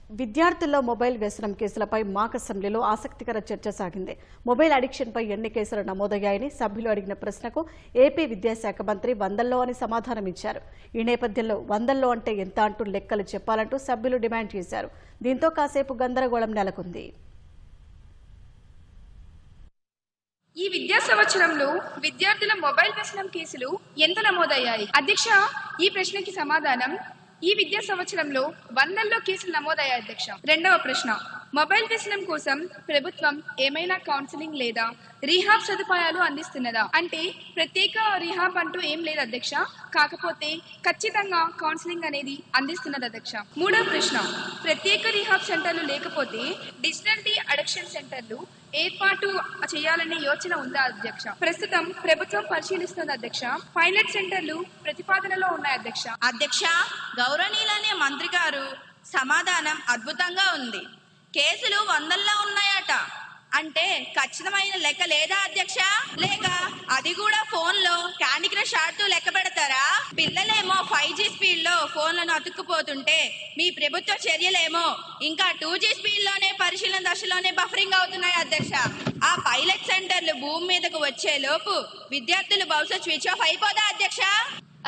విద్యార్థుల్లో మొబైల్ వ్యసనం కేసులపై మాక్ అసెంబ్లీలో ఆసక్తికర చర్చ సాగింది. మొబైల్ అడిక్షన్పై ఎన్ని కేసులు నమోదయ్యాయని సభ్యులు అడిగిన ప్రశ్నకు ఏపీ విద్యాశాఖ మంత్రి వందల్లో అని సమాధానమిచ్చారు. ఈ నేపథ్యంలో వందల్లో అంటే ఎంత అంటూ లెక్కలు చెప్పాలంటూ సభ్యులు డిమాండ్ చేశారు. దీంతో కాసేపు గందరగోళం నెలకొంది. ఈ విద్యా సంవత్సరంలో విద్యార్థుల మొబైల్ వ్యసనం కేసులు ఎంత నమోదయ్యాయి? అధ్యక్ష, ఈ ప్రశ్నకి సమాధానం ఈ విద్యా సంవత్సరంలో వందల్లో కేసులు నమోదయ్యాయి అధ్యక్ష. రెండవ ప్రశ్న, మొబైల్ వ్యసనం కోసం ప్రభుత్వం ఏమైనా కౌన్సిలింగ్ లేదా రీహాబ్ సదుపాయాలు అందిస్తున్నదా? అంటే ప్రత్యేక రీహాబ్ అంటూ ఏం లేదు అధ్యక్ష, కాకపోతే ఖచ్చితంగా కౌన్సిలింగ్ అనేది అందిస్తున్నది అధ్యక్ష. మూడవ ప్రశ్న, ప్రత్యేక రీహాబ్ సెంటర్లు లేకపోతే డిజిటల్ డి అడిక్షన్ సెంటర్లు ఏర్పాటు చేయాలనే యోచన ఉందా అధ్యక్ష? ప్రస్తుతం ప్రభుత్వం పరిశీలిస్తుంది అధ్యక్ష. పైలట్ సెంటర్లు ప్రతిపాదనలో ఉన్నాయి అధ్యక్ష. అధ్యక్ష, గౌరవనీయులనే మంత్రి గారు సమాధానం అద్భుతంగా ఉంది. కేసులు వందల్లో ఉన్నాయట అంటే ఖచ్చితమైన లెక్క లేదా అధ్యక్ష? లేక అది కూడా ఫోన్ లో క్యాండీ క్రష్ ఆడుతూ లెక్క పెడతారా? పిల్లలేమో 5G స్పీడ్ లో ఫోన్లను అతుక్కుపోతుంటే మీ ప్రభుత్వ చర్యలేమో ఇంకా 2G స్పీడ్ లోనే పరిశీలన దశలోనే బఫరింగ్ అవుతున్నాయి అధ్యక్ష. ఆ పైలట్ సెంటర్లు భూమి మీదకు వచ్చే లోపు విద్యార్థులు బహుశా స్విచ్ ఆఫ్ అయిపోదా అధ్యక్ష?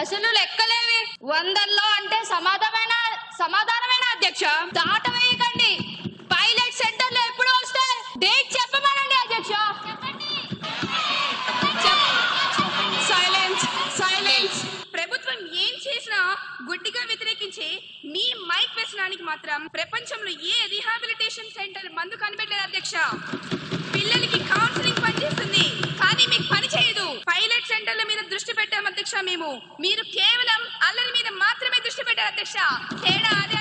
అసలు లెక్కలేవి. వందల్లో అంటే సమాధానమేనా అధ్యక్ష? దాట వేయకండి. పైలట్ సెంటర్లు ఎప్పుడు వస్తాయి? డేట్ చెప్పమనండి అధ్యక్ష. సైలెన్స్. ప్రభుత్వం ఏం చేసినా గుడ్డిగా వ్యతిరేకించే మీ మైక్ వ్యసనానికి మాత్రం ప్రపంచంలో ఏ రీహాబిలిటేషన్ సెంటర్ మందు కనిపెట్టలేదు అధ్యక్ష. పిల్లలకి కౌన్సిలింగ్ పనిచేస్తుంది కానీ మీకు పని చేయదు. పైలట్ సెంటర్ల మీద దృష్టి పెట్టాం అధ్యక్ష. మీరు కేవలం అల్లరి మీద మాత్రమే దృష్టి పెట్టారు అధ్యక్ష. తేడా అదే.